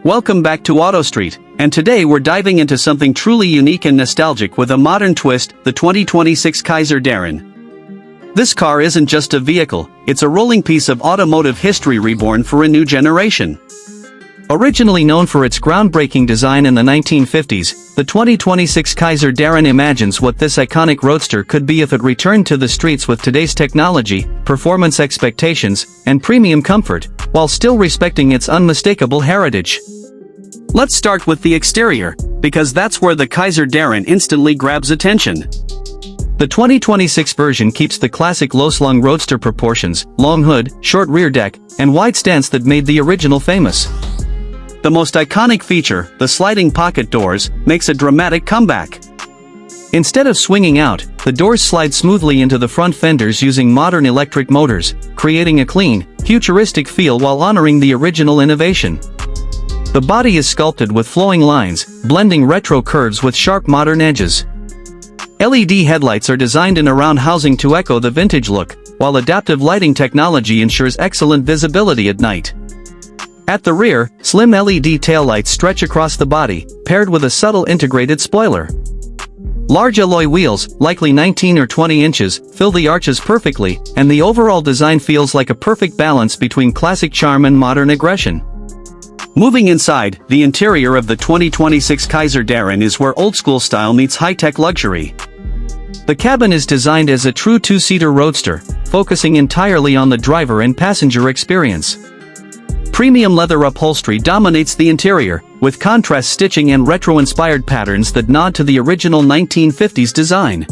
Welcome back to Auto Street, and today we're diving into something truly unique and nostalgic with a modern twist, the 2026 Kaiser Darrin. This car isn't just a vehicle, it's a rolling piece of automotive history reborn for a new generation. Originally known for its groundbreaking design in the 1950s, the 2026 Kaiser Darrin imagines what this iconic roadster could be if it returned to the streets with today's technology, performance expectations, and premium comfort, while still respecting its unmistakable heritage. Let's start with the exterior, because that's where the Kaiser Darrin instantly grabs attention. The 2026 version keeps the classic low-slung roadster proportions, long hood, short rear deck, and wide stance that made the original famous. The most iconic feature, the sliding pocket doors, makes a dramatic comeback. Instead of swinging out, the doors slide smoothly into the front fenders using modern electric motors, creating a clean, futuristic feel while honoring the original innovation. The body is sculpted with flowing lines, blending retro curves with sharp modern edges. LED headlights are designed in a round housing to echo the vintage look, while adaptive lighting technology ensures excellent visibility at night. At the rear, slim LED taillights stretch across the body, paired with a subtle integrated spoiler. Large alloy wheels, likely 19 or 20 inches, fill the arches perfectly, and the overall design feels like a perfect balance between classic charm and modern aggression. Moving inside, the interior of the 2026 Kaiser Darrin is where old-school style meets high-tech luxury. The cabin is designed as a true two-seater roadster, focusing entirely on the driver and passenger experience. Premium leather upholstery dominates the interior, with contrast stitching and retro-inspired patterns that nod to the original 1950s design.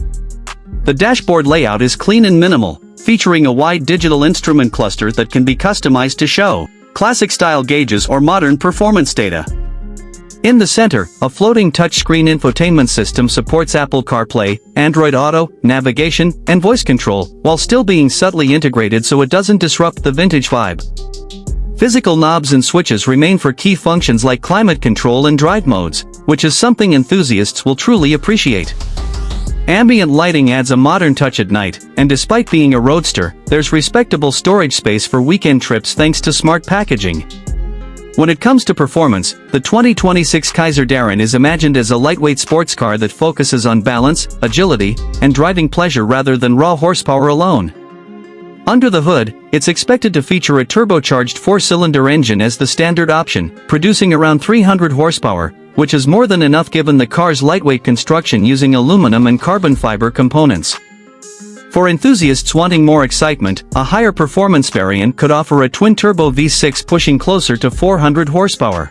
The dashboard layout is clean and minimal, featuring a wide digital instrument cluster that can be customized to show classic-style gauges or modern performance data. In the center, a floating touchscreen infotainment system supports Apple CarPlay, Android Auto, navigation, and voice control, while still being subtly integrated so it doesn't disrupt the vintage vibe. Physical knobs and switches remain for key functions like climate control and drive modes, which is something enthusiasts will truly appreciate. Ambient lighting adds a modern touch at night, and despite being a roadster, there's respectable storage space for weekend trips thanks to smart packaging. When it comes to performance, the 2026 Kaiser Darrin is imagined as a lightweight sports car that focuses on balance, agility, and driving pleasure rather than raw horsepower alone. Under the hood, it's expected to feature a turbocharged 4-cylinder engine as the standard option, producing around 300 horsepower, which is more than enough given the car's lightweight construction using aluminum and carbon fiber components. For enthusiasts wanting more excitement, a higher performance variant could offer a twin-turbo V6 pushing closer to 400 horsepower.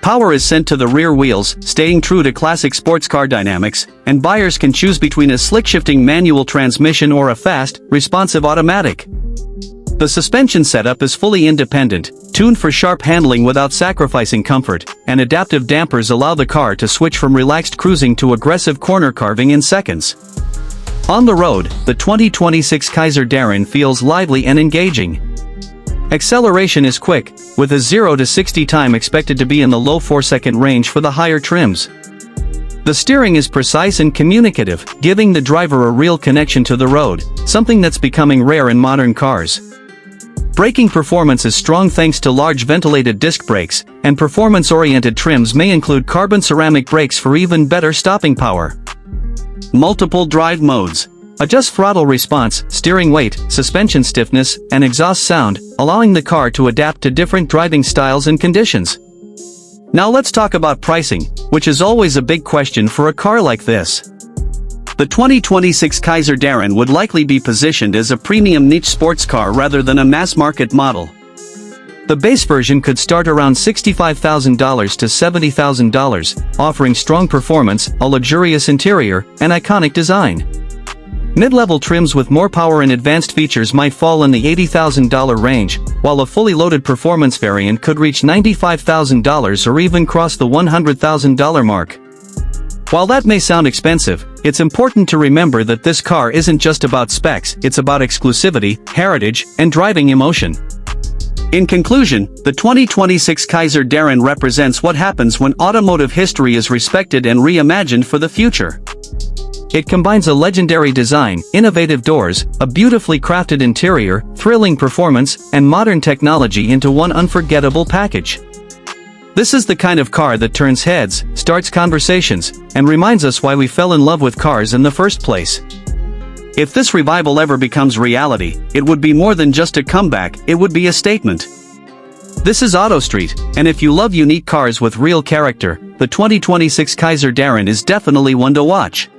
Power is sent to the rear wheels, staying true to classic sports car dynamics, and buyers can choose between a slick-shifting manual transmission or a fast, responsive automatic. The suspension setup is fully independent, tuned for sharp handling without sacrificing comfort, and adaptive dampers allow the car to switch from relaxed cruising to aggressive corner carving in seconds. On the road, the 2026 Kaiser Darrin feels lively and engaging. Acceleration is quick, with a 0 to 60 time expected to be in the low 4-second range for the higher trims. The steering is precise and communicative, giving the driver a real connection to the road, something that's becoming rare in modern cars. Braking performance is strong thanks to large ventilated disc brakes, and performance-oriented trims may include carbon ceramic brakes for even better stopping power. Multiple drive modes. Adjust throttle response, steering weight, suspension stiffness, and exhaust sound, allowing the car to adapt to different driving styles and conditions. Now let's talk about pricing, which is always a big question for a car like this. The 2026 Kaiser Darrin would likely be positioned as a premium niche sports car rather than a mass-market model. The base version could start around $65,000 to $70,000, offering strong performance, a luxurious interior, and iconic design. Mid-level trims with more power and advanced features might fall in the $80,000 range, while a fully loaded performance variant could reach $95,000 or even cross the $100,000 mark. While that may sound expensive, it's important to remember that this car isn't just about specs, it's about exclusivity, heritage, and driving emotion. In conclusion, the 2026 Kaiser Darrin represents what happens when automotive history is respected and reimagined for the future. It combines a legendary design, innovative doors, a beautifully crafted interior, thrilling performance, and modern technology into one unforgettable package. This is the kind of car that turns heads, starts conversations, and reminds us why we fell in love with cars in the first place. If this revival ever becomes reality, it would be more than just a comeback, it would be a statement. This is Auto Street, and if you love unique cars with real character, the 2026 Kaiser Darrin is definitely one to watch.